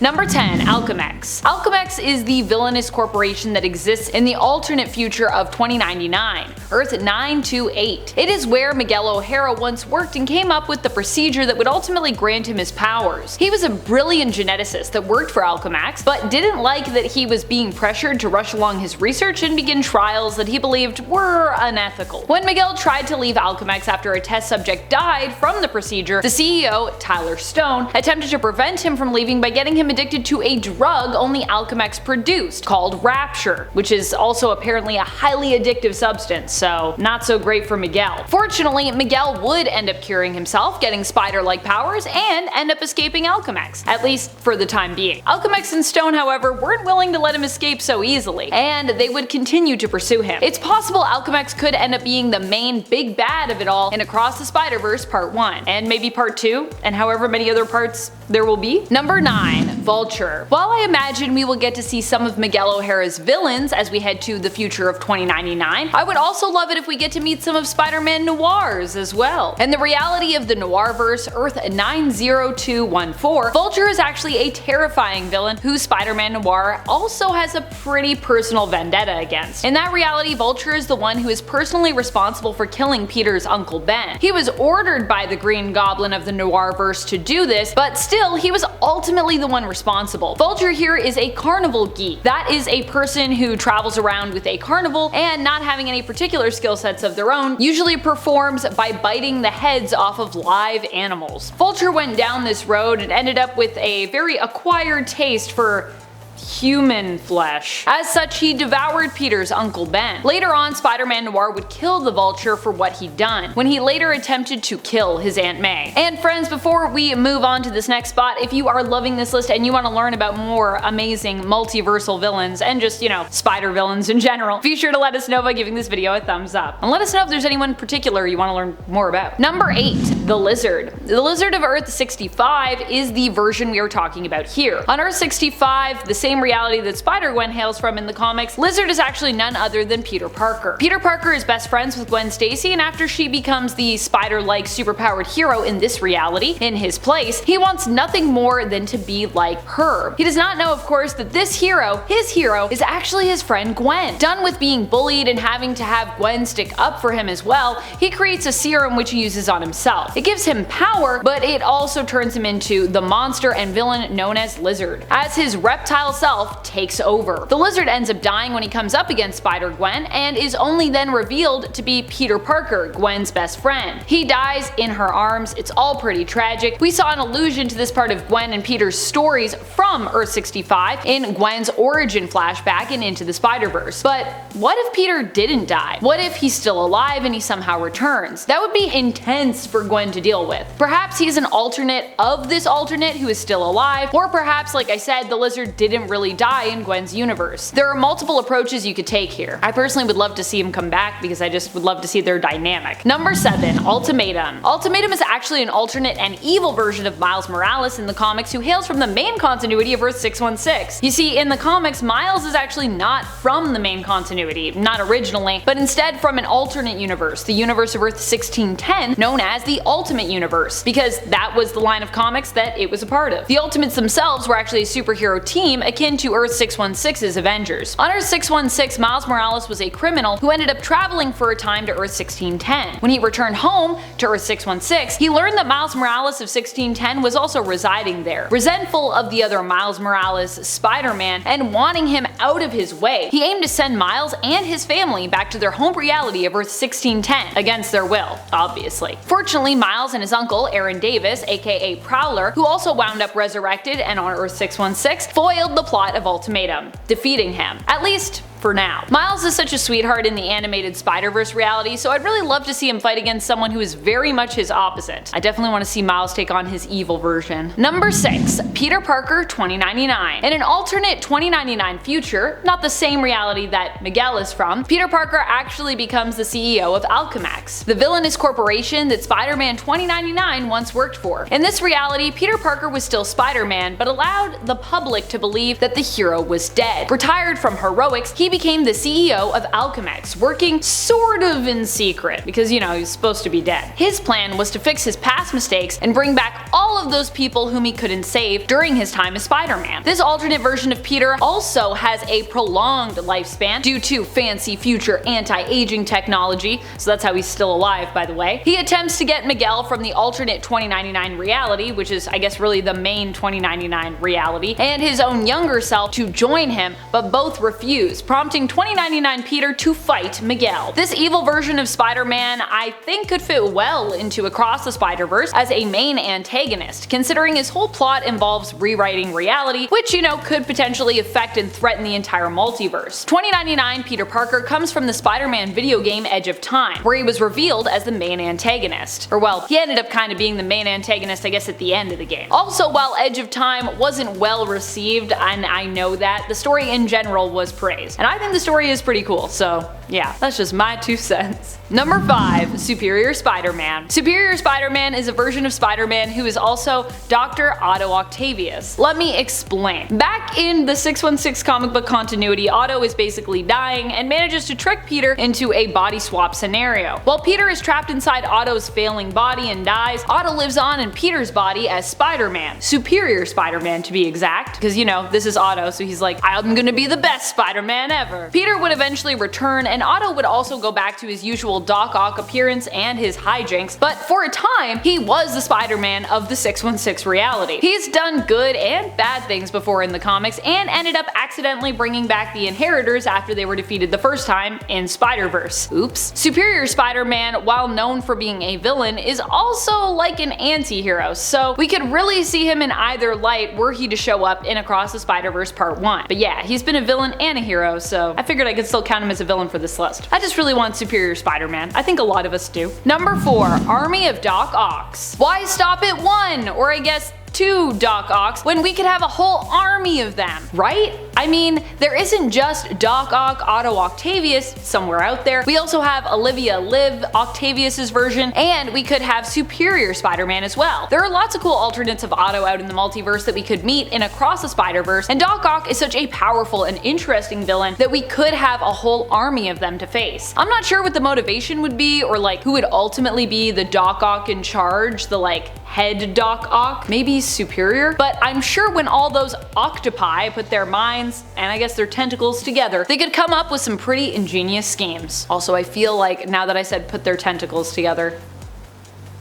Number 10. Alchemax. Alchemax is the villainous corporation that exists in the alternate future of 2099, Earth 928. It is where Miguel O'Hara once worked and came up with the procedure that would ultimately grant him his powers. He was a brilliant geneticist that worked for Alchemax, but didn't like that he was being pressured to rush along his research and begin trials that he believed were unethical. When Miguel tried to leave Alchemax after a test subject died from the procedure, the CEO, Tyler Stone, attempted to prevent him from leaving by getting him addicted to a drug only Alchemax produced called Rapture, which is also apparently a highly addictive substance, so not so great for Miguel. Fortunately, Miguel would end up curing himself, getting spider-like powers, and end up escaping Alchemax, at least for the time being. Alchemax and Stone, however, weren't willing to let him escape so easily, and they would continue to pursue him. It's possible Alchemax could end up being the main big bad of it all in Across the Spiderverse Part 1, and maybe Part 2, and however many other parts there will be. Number 9. VULTURE. While I imagine we will get to see some of Miguel O'Hara's villains as we head to the future of 2099, I would also love it if we get to meet some of Spider-Man Noir's as well. In the reality of the Noirverse, Earth 90214, VULTURE is actually a terrifying villain who Spider-Man Noir also has a pretty personal vendetta against. In that reality, VULTURE is the one who is personally responsible for killing Peter's Uncle Ben. He was ordered by the Green Goblin of the Noirverse to do this, but still, he was ultimately the one responsible. VULTURE here is a carnival geek. That is a person who travels around with a carnival and, not having any particular skill sets of their own, usually performs by biting the heads off of live animals. VULTURE went down this road and ended up with a very acquired taste for human flesh. As such, he devoured Peter's Uncle Ben. Later on, Spider-Man Noir would kill the Vulture for what he'd done, when he later attempted to kill his Aunt May. And friends, before we move on to this next spot, if you are loving this list and you want to learn about more amazing multiversal villains and just, spider villains in general, be sure to let us know by giving this video a thumbs up. And let us know if there's anyone in particular you want to learn more about. Number 8. The Lizard. The Lizard of Earth 65 is the version we are talking about here. On Earth 65, the same reality that Spider-Gwen hails from in the comics, Lizard is actually none other than Peter Parker. Peter Parker is best friends with Gwen Stacy, and after she becomes the spider-like superpowered hero in this reality, in his place, he wants nothing more than to be like her. He does not know, of course, that this hero, his hero, is actually his friend Gwen. Done with being bullied and having to have Gwen stick up for him as well, he creates a serum which he uses on himself. It gives him power, but it also turns him into the monster and villain known as Lizard, as his reptile self takes over. The Lizard ends up dying when he comes up against Spider-Gwen, and is only then revealed to be Peter Parker, Gwen's best friend. He dies in her arms. It's all pretty tragic. We saw an allusion to this part of Gwen and Peter's stories from Earth 65 in Gwen's origin flashback in Into the Spider-Verse. But what if Peter didn't die? What if he's still alive and he somehow returns? That would be intense for Gwen to deal with. Perhaps he's an alternate of this alternate who is still alive, or perhaps, like I said, the Lizard didn't really die in Gwen's universe. There are multiple approaches you could take here. I personally would love to see him come back because I just would love to see their dynamic. Number 7. Ultimatum. Ultimatum is actually an alternate and evil version of Miles Morales in the comics, who hails from the main continuity of Earth 616. You see, in the comics, Miles is actually not from the main continuity, not originally, but instead from an alternate universe, the universe of Earth 1610, known as the Ultimate Universe, because that was the line of comics that it was a part of. The Ultimates themselves were actually a superhero team akin to Earth 616's Avengers. On Earth 616, Miles Morales was a criminal who ended up traveling for a time to Earth 1610. When he returned home to Earth 616, he learned that Miles Morales of 1610 was also residing there. Resentful of the other Miles Morales, Spider-Man, and wanting him out of his way, he aimed to send Miles and his family back to their home reality of Earth 1610, against their will, obviously. Fortunately, Miles and his uncle, Aaron Davis, aka Prowler, who also wound up resurrected and on Earth 616, foiled the plot of Ultimatum, defeating him. At least for now. Miles is such a sweetheart in the animated Spider-Verse reality, so I'd really love to see him fight against someone who is very much his opposite. I definitely want to see Miles take on his evil version. Number 6. Peter Parker 2099. In an alternate 2099 future, not the same reality that Miguel is from, Peter Parker actually becomes the CEO of Alchemax, the villainous corporation that Spider-Man 2099 once worked for. In this reality, Peter Parker was still Spider-Man, but allowed the public to believe that the hero was dead. Retired from heroics, he he became the CEO of Alchemax, working sort of in secret because, you know, he's supposed to be dead. His plan was to fix his past mistakes and bring back all of those people whom he couldn't save during his time as Spider-Man. This alternate version of Peter also has a prolonged lifespan due to fancy future anti-aging technology, so that's how he's still alive, by the way. He attempts to get Miguel from the alternate 2099 reality, which is I guess really the main 2099 reality, and his own younger self to join him, but both refuse, prompting 2099 Peter to fight Miguel. This evil version of Spider-Man I think could fit well into Across the Spider-Verse as a main antagonist, considering his whole plot involves rewriting reality, which, you know, could potentially affect and threaten the entire multiverse. 2099 Peter Parker comes from the Spider-Man video game Edge of Time, where he was revealed as the main antagonist. Or well, he ended up kind of being the main antagonist I guess at the end of the game. Also, while Edge of Time wasn't well received, and I know that, the story in general was praised. And I think the story is pretty cool, so yeah, that's just my 2 cents. Number 5. Superior Spider-Man. Superior Spider-Man is a version of Spider-Man who is also Dr. Otto Octavius. Let me explain. Back in the 616 comic book continuity, Otto is basically dying and manages to trick Peter into a body swap scenario. While Peter is trapped inside Otto's failing body and dies, Otto lives on in Peter's body as Spider-Man. Superior Spider-Man to be exact, because you know, this is Otto, so he's like, I'm gonna be the best Spider-Man ever. Peter would eventually return, and Otto would also go back to his usual Doc Ock appearance and his hijinks, but for a time, he was the Spider-Man of the 616 reality. He's done good and bad things before in the comics, and ended up accidentally bringing back the Inheritors after they were defeated the first time in Spider-Verse. Oops. Superior Spider-Man, while known for being a villain, is also like an anti-hero, so we could really see him in either light were he to show up in Across the Spider-Verse Part 1. But yeah, he's been a villain and a hero, so I figured I could still count him as a villain for this list. I just really want Superior Spider-Man. I think a lot of us do. Number 4. Army of Doc Ocks. Why stop at 1? Or I guess 2 Doc Ocks when we could have a whole army of them, right? I mean, there isn't just Doc Ock, Otto Octavius somewhere out there. We also have Olivia Liv, Octavius's version, and we could have Superior Spider-Man as well. There are lots of cool alternates of Otto out in the multiverse that we could meet in Across the Spider-Verse, and Doc Ock is such a powerful and interesting villain that we could have a whole army of them to face. I'm not sure what the motivation would be, or like who would ultimately be the Doc Ock in charge, the like head Doc Ock, maybe Superior, but I'm sure when all those octopi put their minds and I guess their tentacles together, they could come up with some pretty ingenious schemes. Also, I feel like now that I said put their tentacles together,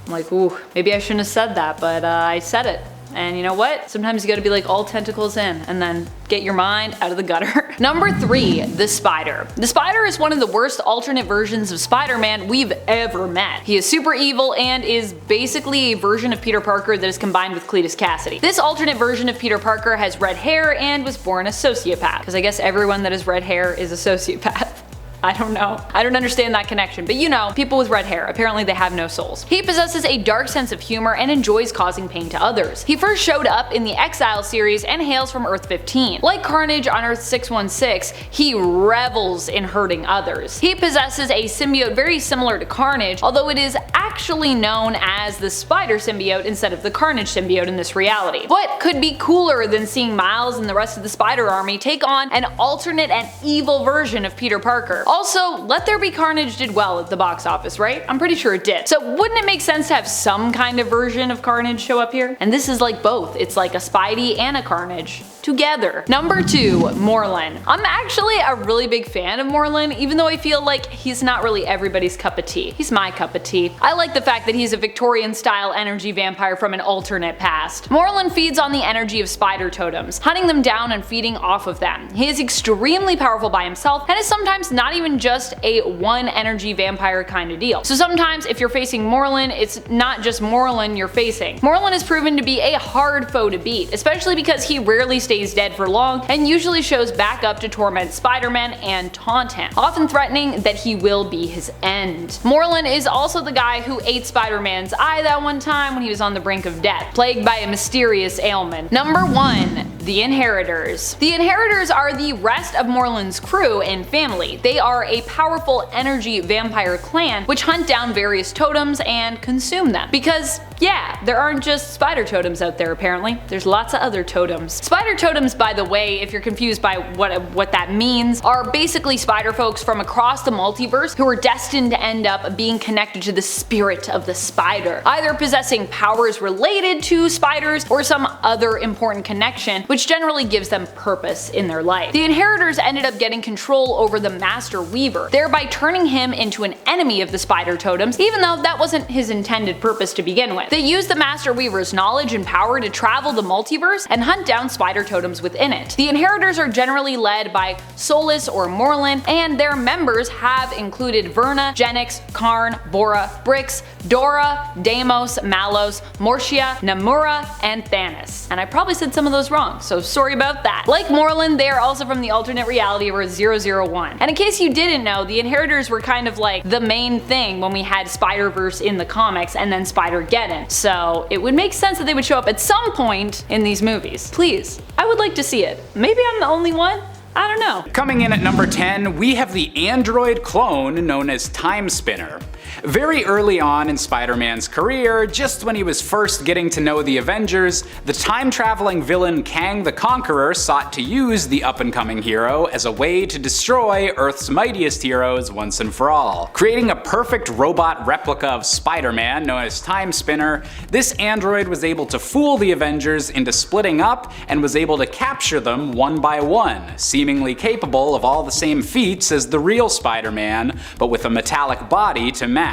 I'm like, ooh, maybe I shouldn't have said that, but I said it. And you know what? Sometimes you gotta be like all tentacles in and then get your mind out of the gutter. Number 3. The Spider. The Spider is one of the worst alternate versions of Spider-Man we've ever met. He is super evil and is basically a version of Peter Parker that is combined with Cletus Cassidy. This alternate version of Peter Parker has red hair and was born a sociopath, because I guess everyone that has red hair is a sociopath. I don't know. I don't understand that connection, but you know, people with red hair, apparently they have no souls. He possesses a dark sense of humor and enjoys causing pain to others. He first showed up in the Exile series and hails from Earth 15. Like Carnage on Earth 616, he revels in hurting others. He possesses a symbiote very similar to Carnage, although it is actually known as the Spider symbiote instead of the Carnage symbiote in this reality. What could be cooler than seeing Miles and the rest of the Spider Army take on an alternate and evil version of Peter Parker? Also, Let There Be Carnage did well at the box office, right? I'm pretty sure it did. So wouldn't it make sense to have some kind of version of Carnage show up here? And this is like both. It's like a Spidey and a Carnage together. Number 2. MORLUN. I'm actually a really big fan of MORLUN, even though I feel like he's not really everybody's cup of tea. He's my cup of tea. I like the fact that he's a Victorian-style energy vampire from an alternate past. MORLUN feeds on the energy of spider totems, hunting them down and feeding off of them. He is extremely powerful by himself and is sometimes not even just a one energy vampire kind of deal. So sometimes if you're facing MORLUN, it's not just MORLUN you're facing. MORLUN is proven to be a hard foe to beat, especially because he rarely stays dead for long and usually shows back up to torment Spider-Man and taunt him, often threatening that he will be his end. MORLUN is also the guy who ate Spider-Man's eye that one time when he was on the brink of death, plagued by a mysterious ailment. Number 1. The Inheritors. The Inheritors are the rest of MORLUN's crew and family. They are a powerful energy vampire clan which hunt down various totems and consume them. Because Yeah, there aren't just spider totems out there apparently. There's lots of other totems. Spider totems, by the way, if you're confused by what that means, are basically spider folks from across the multiverse who are destined to end up being connected to the spirit of the spider, either possessing powers related to spiders or some other important connection, which generally gives them purpose in their life. The inheritors ended up getting control over the Master Weaver, thereby turning him into an enemy of the spider totems, even though that wasn't his intended purpose to begin with. They used the Master Weaver's knowledge and power to travel the multiverse and hunt down spider totems within it. The inheritors are generally led by Solus or Morlun, and their members have included Verna, Genix, Karn, Bora, Brix, Dora, Deimos, Malos, Mortia, Namura, and Thanos. And I probably said some of those wrong, so sorry about that. Like Morlun, they are also from the alternate reality of Earth 001. And in case you didn't know, the inheritors were kind of like the main thing when we had Spider-Verse in the comics and then Spider-Geddon. So it would make sense that they would show up at some point in these movies. Please, I would like to see it. Maybe I'm the only one? I don't know. Coming in at number 10, we have the android clone known as Time Spinner. Very early on in Spider-Man's career, just when he was first getting to know the Avengers, the time-traveling villain Kang the Conqueror sought to use the up-and-coming hero as a way to destroy Earth's mightiest heroes once and for all. Creating a perfect robot replica of Spider-Man known as Time Spinner, this android was able to fool the Avengers into splitting up and was able to capture them one by one, seemingly capable of all the same feats as the real Spider-Man, but with a metallic body to match.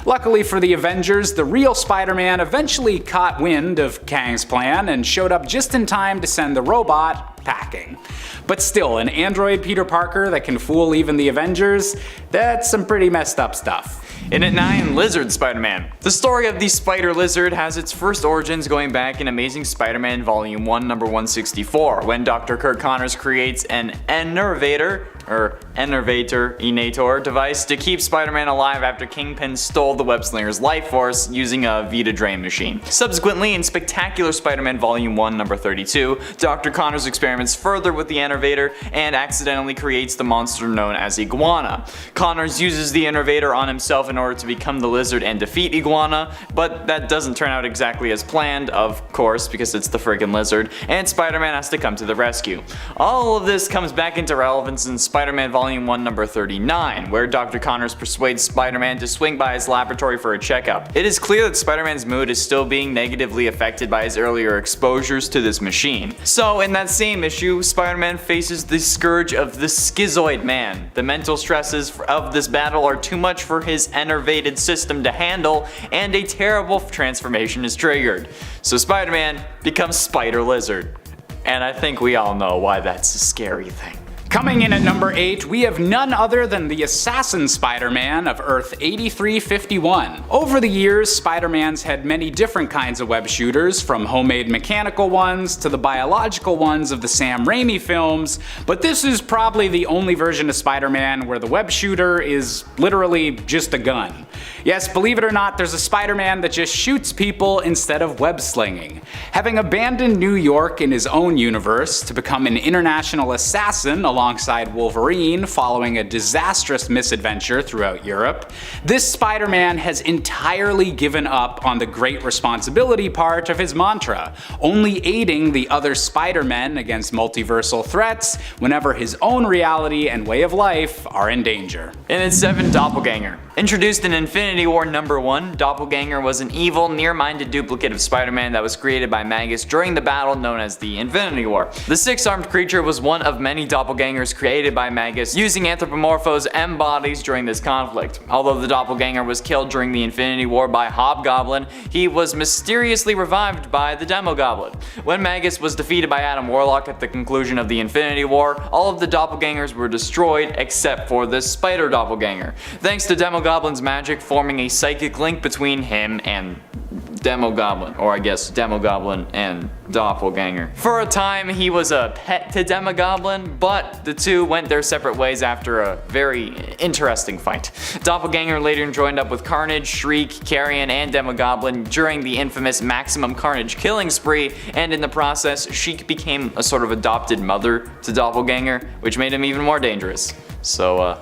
Luckily for the Avengers, the real Spider-Man eventually caught wind of Kang's plan and showed up just in time to send the robot packing. But still, an android Peter Parker that can fool even the Avengers, that's some pretty messed up stuff. In at 9, Lizard Spider-Man. The story of the Spider Lizard has its first origins going back in Amazing Spider-Man Volume 1, number 164, when Dr. Kirk Connors creates an innervator device to keep Spider-Man alive after Kingpin stole the web-slinger's life force using a Vita Drain machine. Subsequently, in Spectacular Spider-Man Volume 1, number 32, Dr. Connors experiments further with the innervator and accidentally creates the monster known as Iguana. Connors uses the innervator on himself in order to become the Lizard and defeat Iguana, but that doesn't turn out exactly as planned, of course, because it's the friggin' Lizard, and Spider-Man has to come to the rescue. All of this comes back into relevance in Spider-Man Volume 1, number 39, where Dr. Connors persuades Spider-Man to swing by his laboratory for a checkup. It is clear that Spider-Man's mood is still being negatively affected by his earlier exposures to this machine. So in that same issue, Spider-Man faces the scourge of the Schizoid Man. The mental stresses of this battle are too much for his enervated system to handle, and a terrible transformation is triggered. So Spider-Man becomes Spider Lizard. And I think we all know why that's a scary thing. Coming in at number 8, we have none other than the Assassin Spider-Man of Earth 8351. Over the years, Spider-Man's had many different kinds of web shooters, from homemade mechanical ones to the biological ones of the Sam Raimi films, but this is probably the only version of Spider-Man where the web shooter is literally just a gun. Yes, believe it or not, there's a Spider-Man that just shoots people instead of web slinging. Having abandoned New York in his own universe to become an international assassin alongside Wolverine following a disastrous misadventure throughout Europe, this Spider-Man has entirely given up on the great responsibility part of his mantra, only aiding the other Spider-Men against multiversal threats whenever his own reality and way of life are in danger. In its 7, Doppelganger. Introduced in Infinity War number 1, Doppelganger was an evil, near-minded duplicate of Spider-Man that was created by Magus during the battle known as the Infinity War. The 6-armed creature was one of many doppelgangers created by Magus using Anthropomorpho's M bodies during this conflict. Although the doppelganger was killed during the Infinity War by Hobgoblin, he was mysteriously revived by the Demogoblin. When Magus was defeated by Adam Warlock at the conclusion of the Infinity War, all of the doppelgangers were destroyed except for the Spider Doppelganger, thanks to Demogoblin's magic forming a psychic link between him and Demogoblin, or I guess Demogoblin and Doppelganger. For a time he was a pet to Demogoblin, but the two went their separate ways after a very interesting fight. Doppelganger later joined up with Carnage, Shriek, Carrion, and Demogoblin during the infamous Maximum Carnage killing spree, and in the process Shriek became a sort of adopted mother to Doppelganger, which made him even more dangerous. So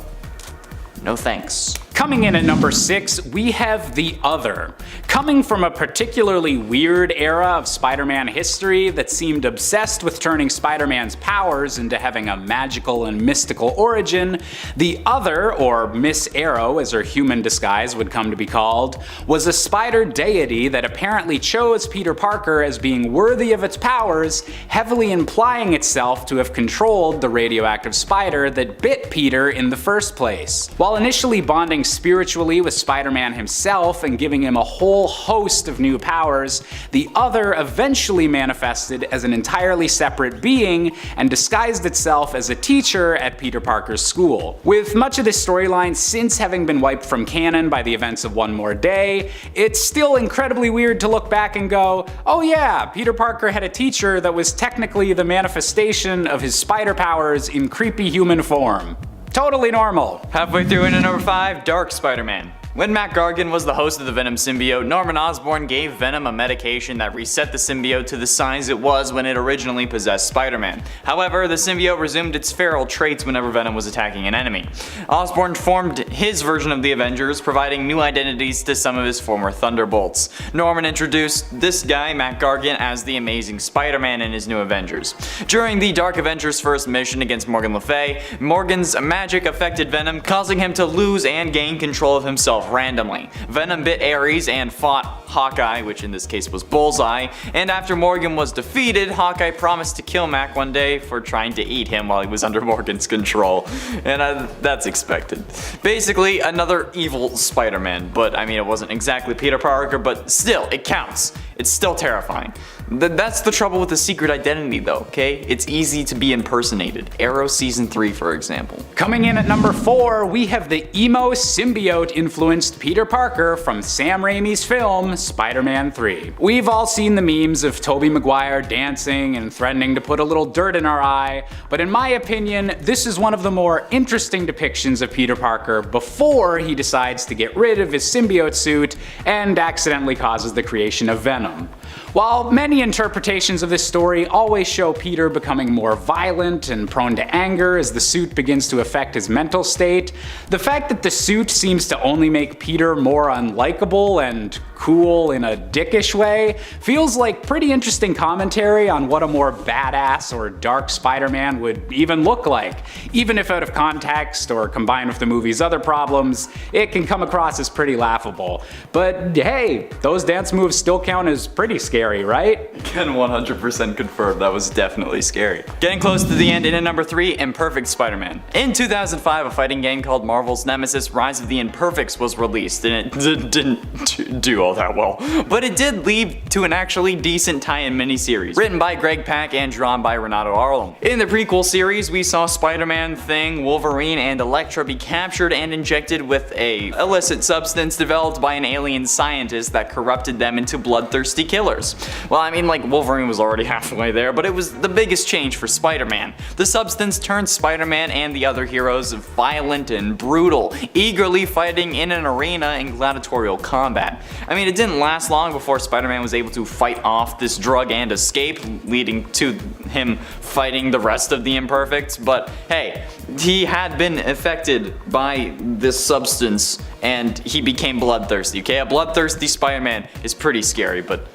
no thanks. Coming in at number 6, we have The Other. Coming from a particularly weird era of Spider-Man history that seemed obsessed with turning Spider-Man's powers into having a magical and mystical origin, The Other, or Miss Arrow as her human disguise would come to be called, was a spider deity that apparently chose Peter Parker as being worthy of its powers, heavily implying itself to have controlled the radioactive spider that bit Peter in the first place. While initially bonding spiritually with Spider-Man himself and giving him a whole host of new powers, The Other eventually manifested as an entirely separate being and disguised itself as a teacher at Peter Parker's school. With much of this storyline since having been wiped from canon by the events of One More Day, it's still incredibly weird to look back and go, oh yeah, Peter Parker had a teacher that was technically the manifestation of his spider powers in creepy human form. Totally normal. Halfway through into number 5, Dark Spider-Man. When Matt Gargan was the host of the Venom symbiote, Norman Osborn gave Venom a medication that reset the symbiote to the size it was when it originally possessed Spider-Man. However, the symbiote resumed its feral traits whenever Venom was attacking an enemy. Osborn formed his version of the Avengers, providing new identities to some of his former Thunderbolts. Norman introduced this guy, Matt Gargan, as the Amazing Spider-Man in his new Avengers. During the Dark Avengers' first mission against Morgan Le Fay, Morgan's magic affected Venom, causing him to lose and gain control of himself randomly. Venom bit Ares and fought Hawkeye, which in this case was Bullseye, and after Morgan was defeated, Hawkeye promised to kill Mac one day for trying to eat him while he was under Morgan's control. And that's expected. Basically, another evil Spider-Man, but I mean it wasn't exactly Peter Parker, but still, it counts. It's still terrifying. That's the trouble with the secret identity though, okay? It's easy to be impersonated. Arrow Season 3 for example. Coming in at number 4, we have the emo symbiote influenced Peter Parker from Sam Raimi's film Spider-Man 3. We've all seen the memes of Tobey Maguire dancing and threatening to put a little dirt in our eye, but in my opinion, this is one of the more interesting depictions of Peter Parker before he decides to get rid of his symbiote suit and accidentally causes the creation of Venom. While many interpretations of this story always show Peter becoming more violent and prone to anger as the suit begins to affect his mental state, the fact that the suit seems to only make Peter more unlikable and cool in a dickish way feels like pretty interesting commentary on what a more badass or dark Spider-Man would even look like. Even if out of context or combined with the movie's other problems, it can come across as pretty laughable. But hey, those dance moves still count as pretty scary, right? Can 100% confirm that was definitely scary. Getting close to the end, in at number 3, Imperfect Spider-Man. In 2005, a fighting game called Marvel's Nemesis Rise of the Imperfects was released, and it didn't do all that well. But it did lead to an actually decent tie-in miniseries, written by Greg Pak and drawn by Renato Arlen. In the prequel series, we saw Spider-Man, Thing, Wolverine, and Elektra be captured and injected with a illicit substance developed by an alien scientist that corrupted them into bloodthirsty killers. Well, I mean, like, Wolverine was already halfway there, but it was the biggest change for Spider-Man. The substance turned Spider-Man and the other heroes violent and brutal, eagerly fighting in an arena in gladiatorial combat. I mean, it didn't last long before Spider-Man was able to fight off this drug and escape, leading to him fighting the rest of the Imperfects, but hey, he had been affected by this substance and he became bloodthirsty, okay? A bloodthirsty Spider-Man is pretty scary, but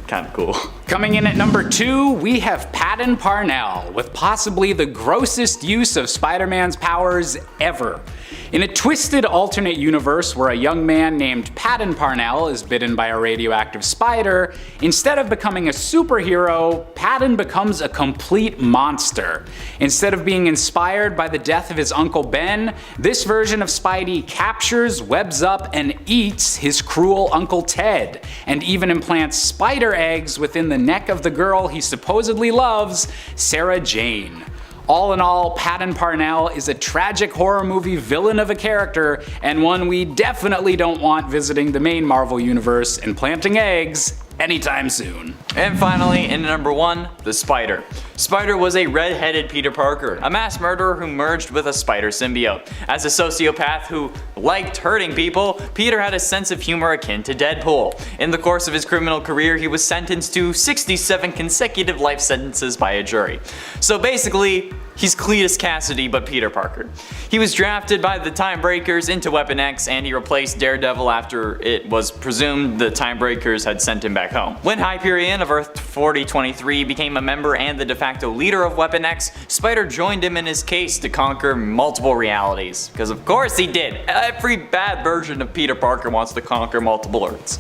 kind of cool. Coming in at number 2, we have Patton Parnell, with possibly the grossest use of Spider-Man's powers ever. In a twisted alternate universe where a young man named Patton Parnell is bitten by a radioactive spider, instead of becoming a superhero, Patton becomes a complete monster. Instead of being inspired by the death of his Uncle Ben, this version of Spidey captures, webs up, and eats his cruel Uncle Ted, and even implants spider eggs within the neck of the girl he supposedly loves, Sarah Jane. All in all, Patton Parnell is a tragic horror movie villain of a character, and one we definitely don't want visiting the main Marvel universe and planting eggs anytime soon. And finally, in number 1, the Spider. Spider was a red-headed Peter Parker, a mass murderer who merged with a spider symbiote. As a sociopath who liked hurting people, Peter had a sense of humor akin to Deadpool. In the course of his criminal career, he was sentenced to 67 consecutive life sentences by a jury. So basically, he's Cletus Cassidy but Peter Parker. He was drafted by the Timebreakers into Weapon X, and he replaced Daredevil after it was presumed the Timebreakers had sent him back home. When Hyperion of Earth 4023 became a member and the de facto leader of Weapon X, Spider joined him in his case to conquer multiple realities. Because of course he did. Every bad version of Peter Parker wants to conquer multiple Earths.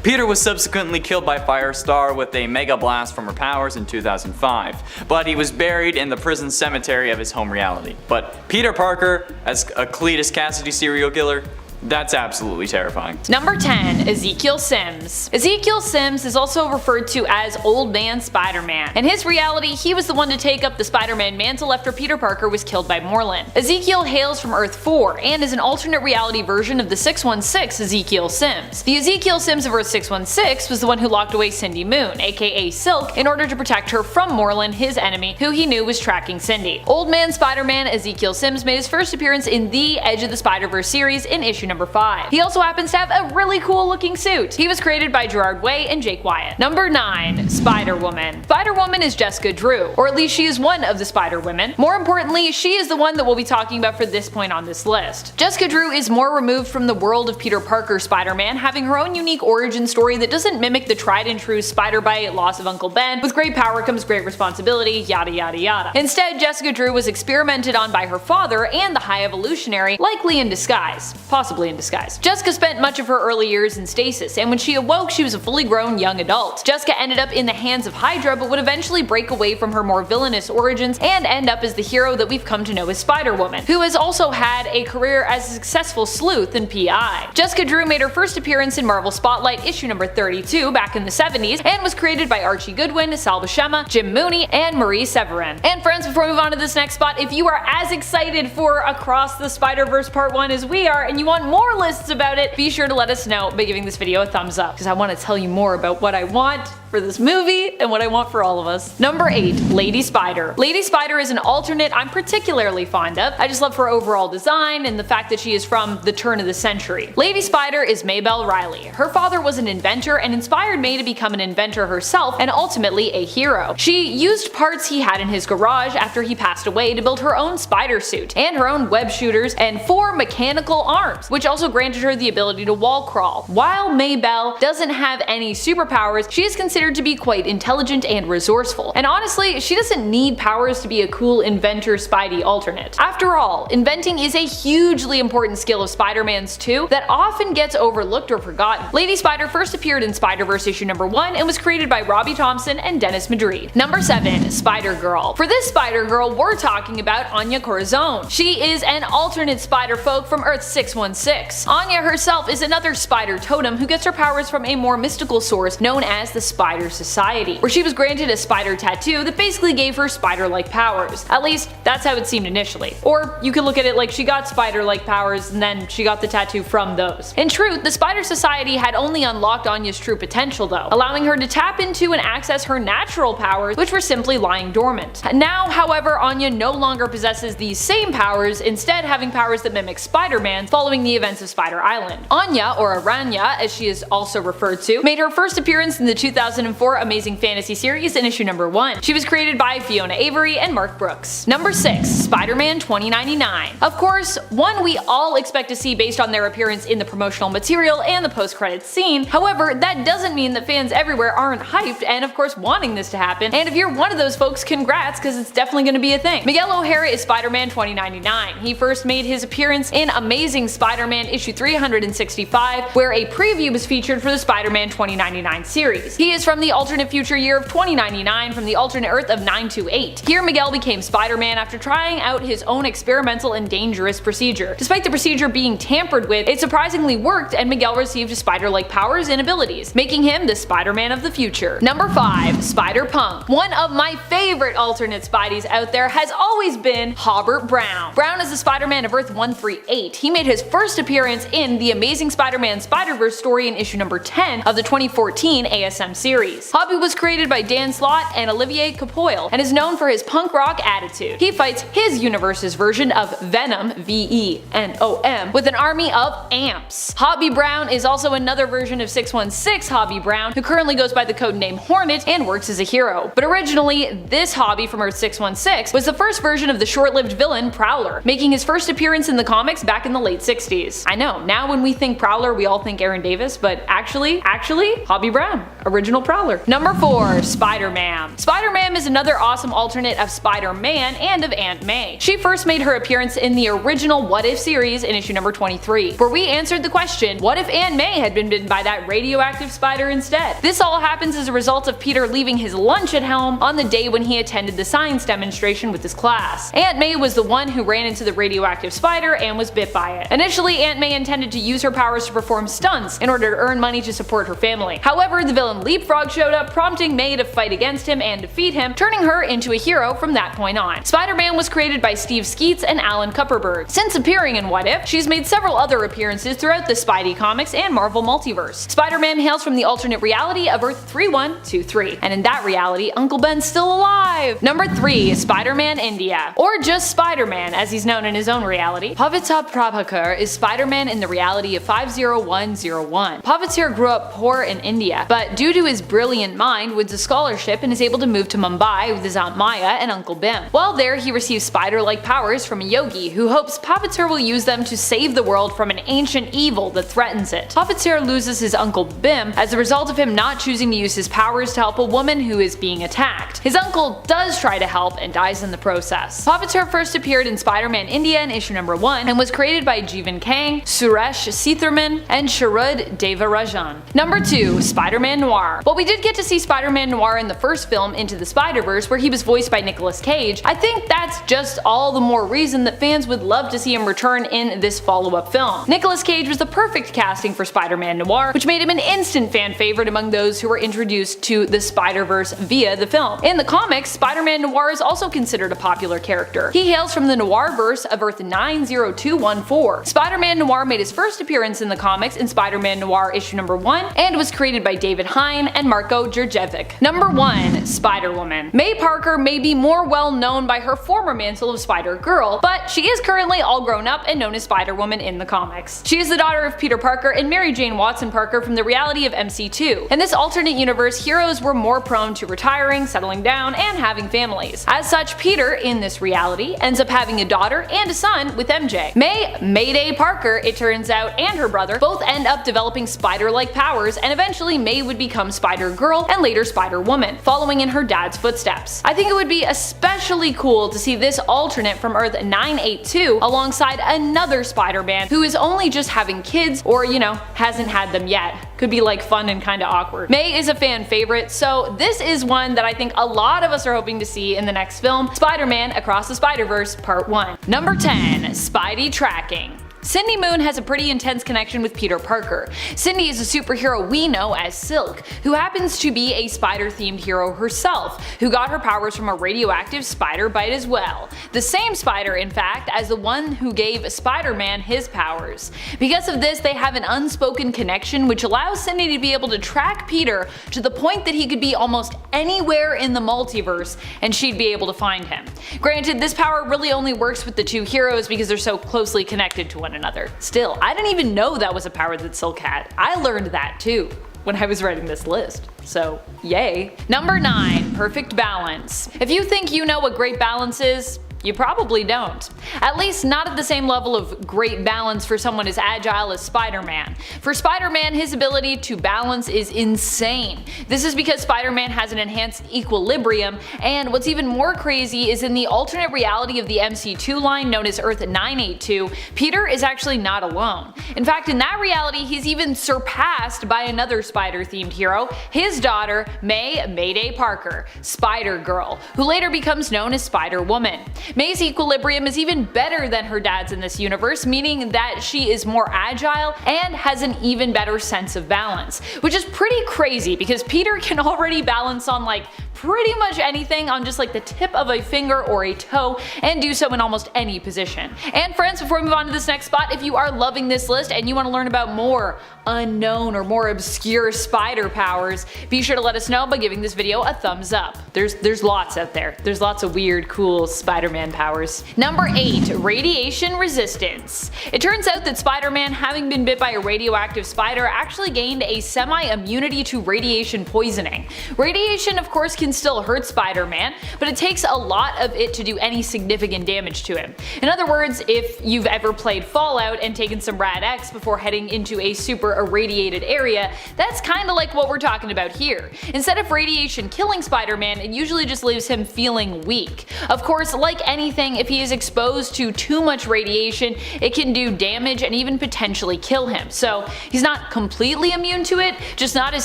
Peter was subsequently killed by Firestar with a mega blast from her powers in 2005, but he was buried in the prison cemetery of his home reality. But Peter Parker as a Cletus Cassidy serial killer, that's absolutely terrifying. Number 10, Ezekiel Sims. Ezekiel Sims is also referred to as Old Man Spider-Man. In his reality, he was the one to take up the Spider-Man mantle after Peter Parker was killed by Morlun. Ezekiel hails from Earth 4 and is an alternate reality version of the 616 Ezekiel Sims. The Ezekiel Sims of Earth 616 was the one who locked away Cindy Moon, aka Silk, in order to protect her from Morlun, his enemy, who he knew was tracking Cindy. Old Man Spider-Man Ezekiel Sims made his first appearance in the Edge of the Spider-Verse series in issue number 5. He also happens to have a really cool looking suit. He was created by Gerard Way and Jake Wyatt. Number 9, Spider-Woman. Spider-Woman is Jessica Drew, or at least she is one of the Spider-Women. More importantly, she is the one that we'll be talking about for this point on this list. Jessica Drew is more removed from the world of Peter Parker Spider-Man, having her own unique origin story that doesn't mimic the tried and true spider bite, loss of Uncle Ben, with great power comes great responsibility, yada yada yada. Instead, Jessica Drew was experimented on by her father and the High Evolutionary, likely in disguise. Possibly in disguise. Jessica spent much of her early years in stasis, and when she awoke she was a fully grown young adult. Jessica ended up in the hands of Hydra, but would eventually break away from her more villainous origins and end up as the hero that we've come to know as Spider-Woman, who has also had a career as a successful sleuth and PI. Jessica Drew made her first appearance in Marvel Spotlight issue number 32 back in the 70s, and was created by Archie Goodwin, Sal Buscema, Jim Mooney, and Marie Severin. And friends, before we move on to this next spot, if you are as excited for Across the Spider-Verse Part 1 as we are, and you want more lists about it, be sure to let us know by giving this video a thumbs up, because I want to tell you more about what I want for this movie and what I want for all of us. Number 8, Lady Spider. Lady Spider is an alternate I'm particularly fond of. I just love her overall design and the fact that she is from the turn of the century. Lady Spider is Maybelle Riley. Her father was an inventor and inspired May to become an inventor herself and ultimately a hero. She used parts he had in his garage after he passed away to build her own spider suit and her own web shooters and 4 mechanical arms, which also granted her the ability to wall crawl. While Maybelle doesn't have any superpowers, she is considered to be quite intelligent and resourceful. And honestly, she doesn't need powers to be a cool inventor Spidey alternate. After all, inventing is a hugely important skill of Spider-Man's too that often gets overlooked or forgotten. Lady Spider first appeared in Spider-Verse issue number 1 and was created by Robbie Thompson and Dennis Madrid. Number 7, Spider-Girl. For this Spider-Girl, we're talking about Anya Corazon. She is an alternate Spider-Folk from Earth 616. Anya herself is another spider totem who gets her powers from a more mystical source known as the Spider Society, where she was granted a spider tattoo that basically gave her spider-like powers. At least, that's how it seemed initially. Or you could look at it like she got spider-like powers and then she got the tattoo from those. In truth, the Spider Society had only unlocked Anya's true potential though, allowing her to tap into and access her natural powers, which were simply lying dormant. Now, however, Anya no longer possesses these same powers, instead having powers that mimic Spider-Man following the events of Spider Island. Anya, or Aranya as she is also referred to, made her first appearance in the 2004 Amazing Fantasy series in issue number 1. She was created by Fiona Avery and Mark Brooks. Number 6, Spider-Man 2099. Of course, one we all expect to see based on their appearance in the promotional material and the post-credits scene. However, that doesn't mean that fans everywhere aren't hyped and of course wanting this to happen, and if you're one of those folks, congrats, because it's definitely going to be a thing. Miguel O'Hara is Spider-Man 2099. He first made his appearance in Amazing Spider-Man issue 365, where a preview was featured for the Spider-Man 2099 series. He is from the alternate future year of 2099 from the alternate Earth of 928. Here Miguel became Spider-Man after trying out his own experimental and dangerous procedure. Despite the procedure being tampered with, it surprisingly worked and Miguel received spider-like powers and abilities, making him the Spider-Man of the future. Number 5. Spider-Punk. One of my favorite alternate Spideys out there has always been Hobart Brown. Brown is the Spider-Man of Earth 138. He made his first appearance in The Amazing Spider-Man Spider-Verse story in issue number 10 of the 2014 ASM series. Hobby was created by Dan Slott and Olivier Capoil and is known for his punk rock attitude. He fights his universe's version of Venom, VENOM, with an army of amps. Hobby Brown is also another version of 616 Hobby Brown, who currently goes by the codename Hornet and works as a hero. But originally, this Hobby from Earth 616 was the first version of the short-lived villain Prowler, making his first appearance in the comics back in the late 60s. I know, now when we think Prowler we all think Aaron Davis, but actually, Hobby Brown, original Prowler. Number 4. Spider-Man. Spider-Man is another awesome alternate of Spider-Man and of Aunt May. She first made her appearance in the original What If series in issue number 23, where we answered the question, what if Aunt May had been bitten by that radioactive spider instead? This all happens as a result of Peter leaving his lunch at home on the day when he attended the science demonstration with his class. Aunt May was the one who ran into the radioactive spider and was bit by it. Initially, Aunt May intended to use her powers to perform stunts in order to earn money to support her family. However, the villain Leapfrog showed up, prompting May to fight against him and defeat him, turning her into a hero from that point on. Spider-Man was created by Steve Skeets and Alan Kupperberg. Since appearing in What If, she's made several other appearances throughout the Spidey comics and Marvel multiverse. Spider-Man hails from the alternate reality of Earth 3123, and in that reality, Uncle Ben's still alive! Number 3. Spider-Man India. Or just Spider-Man, as he's known in his own reality. Pavitra Prabhakar is Spider-Man in the reality of 50101. Pavitra grew up poor in India, but due to his brilliant mind, wins a scholarship and is able to move to Mumbai with his Aunt Maya and Uncle Bim. While there, he receives spider-like powers from a yogi who hopes Pavitra will use them to save the world from an ancient evil that threatens it. Pavitra loses his Uncle Bim as a result of him not choosing to use his powers to help a woman who is being attacked. His uncle does try to help and dies in the process. Pavitra first appeared in Spider-Man India in issue number 1 and was created by Jeevan Kang, Suresh Seetharman, and Sharad Devarajan. Number 2. Spider-Man Noir. While we did get to see Spider-Man Noir in the first film Into the Spider-Verse, where he was voiced by Nicolas Cage, I think that's just all the more reason that fans would love to see him return in this follow-up film. Nicolas Cage was the perfect casting for Spider-Man Noir, which made him an instant fan favorite among those who were introduced to the Spider-Verse via the film. In the comics, Spider-Man Noir is also considered a popular character. He hails from the Noir-verse of Earth 90214. Spider-Man Noir made his first appearance in the comics in Spider-Man Noir issue number 1 and was created by David Hine and Marko Djurjevic. Number 1. Spider-Woman. May Parker may be more well known by her former mantle of Spider-Girl, but she is currently all grown up and known as Spider-Woman in the comics. She is the daughter of Peter Parker and Mary Jane Watson Parker from the reality of MC2. In this alternate universe, heroes were more prone to retiring, settling down, and having families. As such, Peter, in this reality, ends up having a daughter and a son with MJ. Mayday Parker, it turns out, and her brother both end up developing spider-like powers, and eventually May would become Spider-Girl and later Spider-Woman, following in her dad's footsteps. I think it would be especially cool to see this alternate from Earth 982 alongside another Spider-Man who is only just having kids or, hasn't had them yet. Could be like fun and kinda awkward. May is a fan favorite, so this is one that I think a lot of us are hoping to see in the next film, Spider-Man Across the Spider-Verse Part 1. Number 10. Spidey Tracking. Cindy Moon has a pretty intense connection with Peter Parker. Cindy is a superhero we know as Silk, who happens to be a spider-themed hero herself, who got her powers from a radioactive spider bite as well. The same spider, in fact, as the one who gave Spider-Man his powers. Because of this, they have an unspoken connection which allows Cindy to be able to track Peter to the point that he could be almost anywhere in the multiverse and she'd be able to find him. Granted, this power really only works with the two heroes because they're so closely connected to one another. Still, I didn't even know that was a power that Silk had. I learned that too when I was writing this list. So, yay. Number 9. Perfect Balance. If you think you know what great balance is, You probably don't. At least not at the same level of great balance for someone as agile as Spider-Man. For Spider-Man, his ability to balance is insane. This is because Spider-Man has an enhanced equilibrium, and what's even more crazy is in the alternate reality of the MC2 line known as Earth 982, Peter is actually not alone. In fact, in that reality, he's even surpassed by another Spider-themed hero, his daughter, Mayday Parker, Spider-Girl, who later becomes known as Spider-Woman. May's equilibrium is even better than her dad's in this universe, meaning that she is more agile and has an even better sense of balance, which is pretty crazy because Peter can already balance on like pretty much anything on just like the tip of a finger or a toe and do so in almost any position. And friends, before we move on to this next spot, if you are loving this list and you want to learn about more unknown or more obscure spider powers, be sure to let us know by giving this video a thumbs up. There's lots out there. There's lots of weird, cool Spider-Man powers. Number 8. Radiation resistance. It turns out that Spider-Man, having been bit by a radioactive spider, actually gained a semi-immunity to radiation poisoning. Radiation, of course, can still hurt Spider-Man, but it takes a lot of it to do any significant damage to him. In other words, if you've ever played Fallout and taken some Rad-X before heading into a super irradiated area, that's kinda like what we're talking about here. Instead of radiation killing Spider-Man, it usually just leaves him feeling weak. Of course, like anything, if he is exposed to too much radiation, it can do damage and even potentially kill him. So he's not completely immune to it, just not as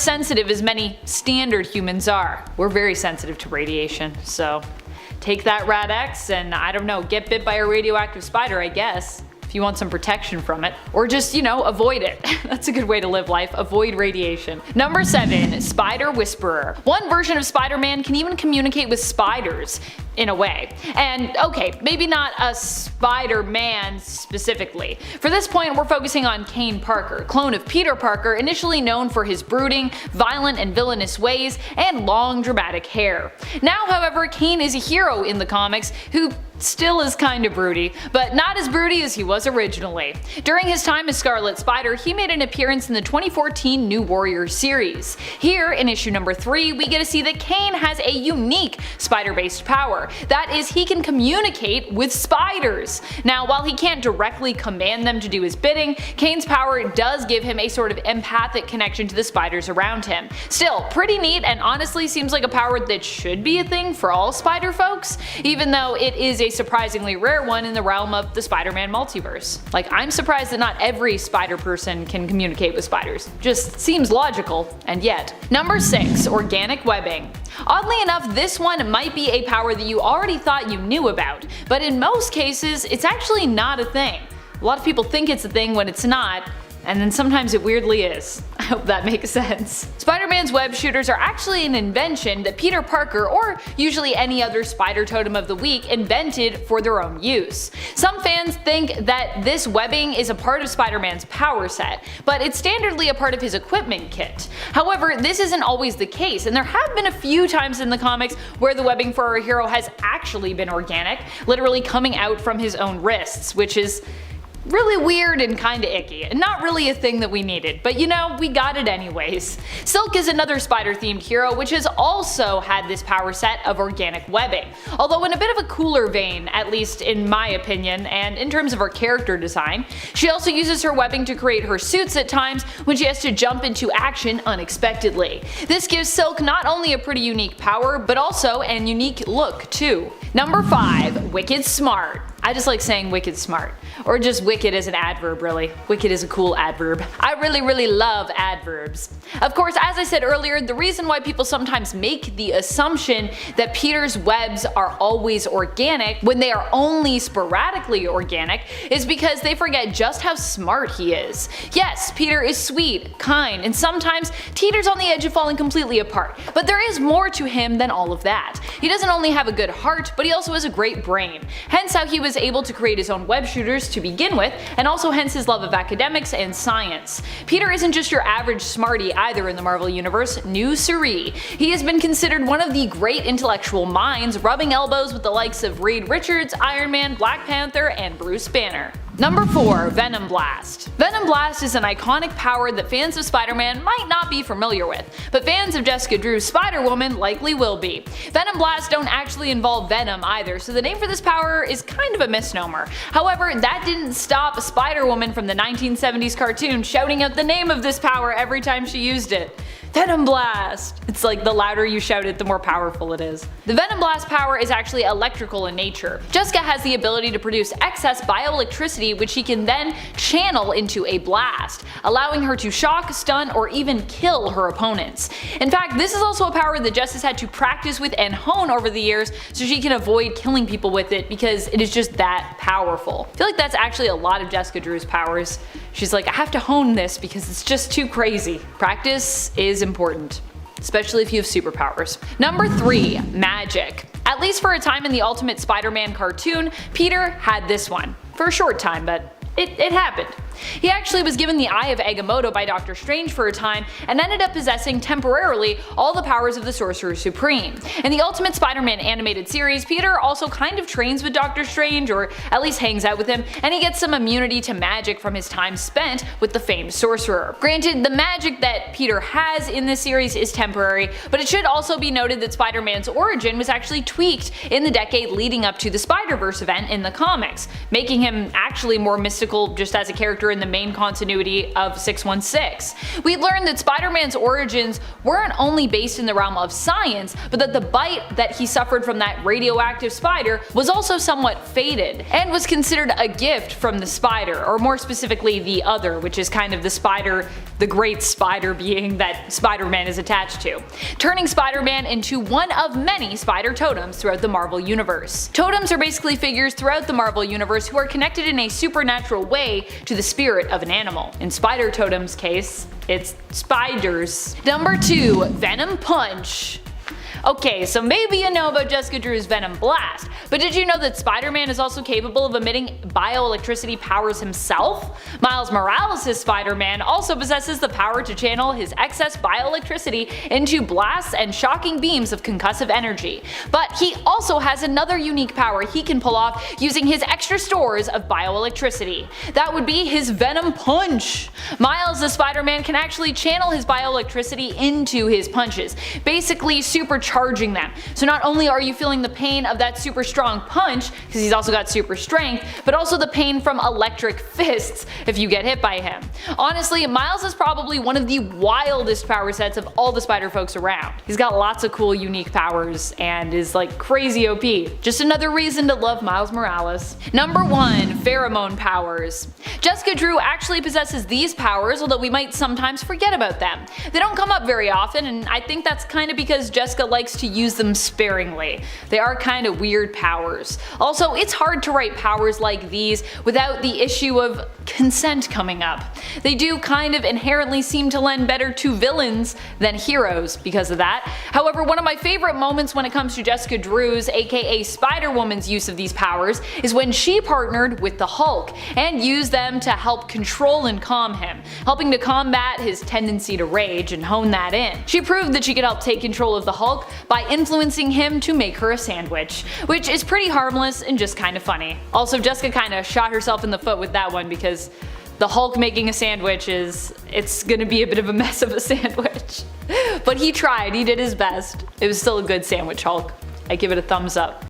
sensitive as many standard humans are. We're very sensitive to radiation, so take that Rad-X and I don't know, get bit by a radioactive spider, I guess, if you want some protection from it. Or just, you know, avoid it. That's a good way to live life. Avoid radiation. Number 7. Spider Whisperer. One version of Spider-Man can even communicate with spiders, in a way. And okay, maybe not a Spider-Man specifically. For this point, we're focusing on Kane Parker, clone of Peter Parker, initially known for his brooding, violent and villainous ways, and long dramatic hair. Now, however, Kane is a hero in the comics who still is kinda broody, but not as broody as he was originally. During his time as Scarlet Spider, he made an appearance in the 2014 New Warriors series. Here, in issue number 3, we get to see that Kane has a unique spider-based power. That is, he can communicate with spiders. Now, while he can't directly command them to do his bidding, Kane's power does give him a sort of empathic connection to the spiders around him. Still, pretty neat, and honestly seems like a power that should be a thing for all spider folks, even though it is a surprisingly rare one in the realm of the Spider-Man multiverse. Like, I'm surprised that not every spider person can communicate with spiders. Just seems logical, and yet. Number 6. Organic webbing. Oddly enough, this one might be a power that you already thought you knew about, but in most cases, it's actually not a thing. A lot of people think it's a thing when it's not, and then sometimes it weirdly is. I hope that makes sense. Spider-Man's web shooters are actually an invention that Peter Parker, or usually any other Spider Totem of the Week, invented for their own use. Some fans think that this webbing is a part of Spider-Man's power set, but it's standardly a part of his equipment kit. However, this isn't always the case, and there have been a few times in the comics where the webbing for our hero has actually been organic, literally coming out from his own wrists, which is really weird and kinda icky, and not really a thing that we needed, but you know, we got it anyways. Silk is another spider-themed hero which has also had this power set of organic webbing, although in a bit of a cooler vein, at least in my opinion, and in terms of her character design. She also uses her webbing to create her suits at times when she has to jump into action unexpectedly. This gives Silk not only a pretty unique power, but also an unique look too. Number 5. Wicked Smart. I just like saying wicked smart. Or just wicked as an adverb, really. Wicked is a cool adverb. I really love adverbs. Of course, as I said earlier, the reason why people sometimes make the assumption that Peter's webs are always organic when they are only sporadically organic is because they forget just how smart he is. Yes, Peter is sweet, kind, and sometimes teeters on the edge of falling completely apart, but there is more to him than all of that. He doesn't only have a good heart, but he also has a great brain. Hence how he was able to create his own web shooters to begin with, and also hence his love of academics and science. Peter isn't just your average smarty either in the Marvel Universe, no siree. He has been considered one of the great intellectual minds, rubbing elbows with the likes of Reed Richards, Iron Man, Black Panther, and Bruce Banner. Number 4. Venom Blast. Venom Blast is an iconic power that fans of Spider-Man might not be familiar with, but fans of Jessica Drew's Spider-Woman likely will be. Venom Blasts don't actually involve venom either, so the name for this power is kind of a misnomer. However, that didn't stop Spider-Woman from the 1970s cartoon shouting out the name of this power every time she used it. Venom Blast! It's like the louder you shout it, the more powerful it is. The Venom Blast power is actually electrical in nature. Jessica has the ability to produce excess bioelectricity which she can then channel into a blast, allowing her to shock, stun, or even kill her opponents. In fact, this is also a power that Jess has had to practice with and hone over the years so she can avoid killing people with it because it is just that powerful. I feel like that's actually a lot of Jessica Drew's powers. She's like, I have to hone this because it's just too crazy. Practice is important, especially if you have superpowers. Number 3. Magic. At least for a time in the Ultimate Spider-Man cartoon, Peter had this one. For a short time, but it happened. He actually was given the Eye of Agamotto by Doctor Strange for a time and ended up possessing temporarily all the powers of the Sorcerer Supreme. In the Ultimate Spider-Man animated series, Peter also kind of trains with Doctor Strange, or at least hangs out with him, and he gets some immunity to magic from his time spent with the famed Sorcerer. Granted, the magic that Peter has in this series is temporary, but it should also be noted that Spider-Man's origin was actually tweaked in the decade leading up to the Spider-Verse event in the comics, making him actually more mystical just as a character in the main continuity of 616. We learned that Spider-Man's origins weren't only based in the realm of science, but that the bite that he suffered from that radioactive spider was also somewhat fated, and was considered a gift from the spider, or more specifically the Other, which is kind of the spider, the great spider being that Spider-Man is attached to, turning Spider-Man into one of many spider totems throughout the Marvel Universe. Totems are basically figures throughout the Marvel Universe who are connected in a supernatural way to the spirit of an animal. In Spider Totem's case, it's spiders. Number 2. Venom Punch. Okay, so maybe you know about Jessica Drew's Venom Blast, but did you know that Spider-Man is also capable of emitting bioelectricity powers himself? Miles Morales' Spider-Man also possesses the power to channel his excess bioelectricity into blasts and shocking beams of concussive energy. But he also has another unique power he can pull off using his extra stores of bioelectricity. That would be his Venom Punch. Miles the Spider-Man can actually channel his bioelectricity into his punches, basically supercharging them. So not only are you feeling the pain of that super strong punch, because he's also got super strength, but also the pain from electric fists if you get hit by him. Honestly, Miles is probably one of the wildest power sets of all the Spider folks around. He's got lots of cool unique powers and is like crazy OP. Just another reason to love Miles Morales. Number 1. Pheromone powers. Jessica Drew actually possesses these powers, although we might sometimes forget about them. They don't come up very often, and I think that's kind of because Jessica likes to use them sparingly. They are kind of weird powers. Also, it's hard to write powers like these without the issue of consent coming up. They do kind of inherently seem to lend better to villains than heroes because of that. However, one of my favorite moments when it comes to Jessica Drew's, aka Spider-Woman's, use of these powers is when she partnered with the Hulk and used them to help control and calm him, helping to combat his tendency to rage and hone that in. She proved that she could help take control of the Hulk by influencing him to make her a sandwich, which is pretty harmless and just kind of funny. Also, Jessica kind of shot herself in the foot with that one because the Hulk making a sandwich it's gonna be a bit of a mess of a sandwich. But he tried, he did his best. It was still a good sandwich, Hulk. I give it a thumbs up.